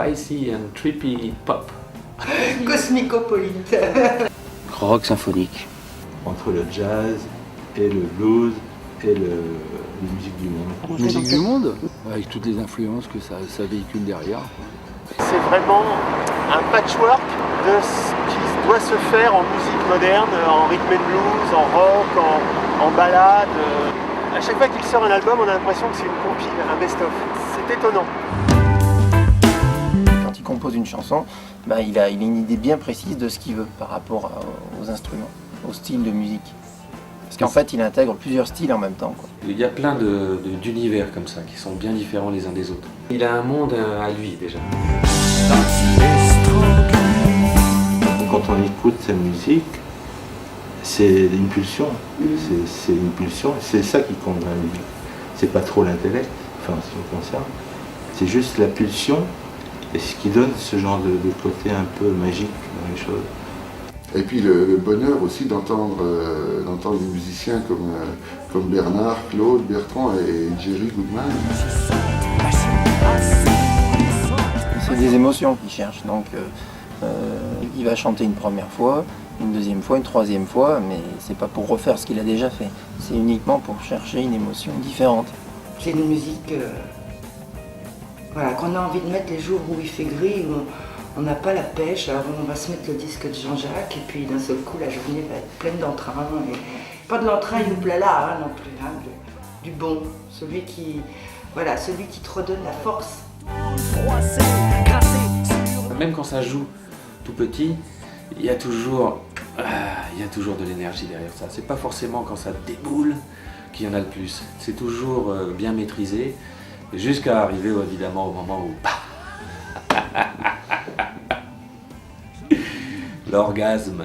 spicy and trippy pop. Cosmicopolite. Rock symphonique. Entre le jazz et le blues et la musique du monde. Musique du monde, avec toutes les influences que ça véhicule derrière. C'est vraiment un patchwork de ce qui doit se faire en musique moderne, en rhythm and blues, en rock, en ballade. À chaque fois qu'il sort un album, on a l'impression que c'est une compile, un best-of. C'est étonnant. Quand il compose une chanson, il a une idée bien précise de ce qu'il veut par rapport aux instruments, au style de musique. Parce qu'en fait, il intègre plusieurs styles en même temps, quoi. Il y a plein d'univers comme ça, qui sont bien différents les uns des autres. Il a un monde à lui déjà. Quand on écoute sa musique, c'est une pulsion. C'est une pulsion, c'est ça qui compte dans la musique. C'est pas trop l'intellect, enfin, ce qui me concerne. C'est juste la pulsion et ce qui donne ce genre de côté un peu magique dans les choses. Et puis le bonheur aussi d'entendre des musiciens comme Bernard, Claude, Bertrand et Jerry Goodman. C'est des émotions qu'il cherche, donc il va chanter une première fois, une deuxième fois, une troisième fois, mais c'est pas pour refaire ce qu'il a déjà fait. C'est uniquement pour chercher une émotion différente. C'est une musique qu'on a envie de mettre les jours où il fait gris, où on n'a pas la pêche, alors on va se mettre le disque de Jean-Jacques et puis d'un seul coup la journée va être pleine d'entrain. Pas de l'entrain youplala non plus, du bon, celui qui te redonne la force. Même quand ça joue tout petit, il y a toujours de l'énergie derrière ça. C'est pas forcément quand ça déboule qu'il y en a le plus. C'est toujours bien maîtrisé, jusqu'à arriver évidemment au moment où l'orgasme.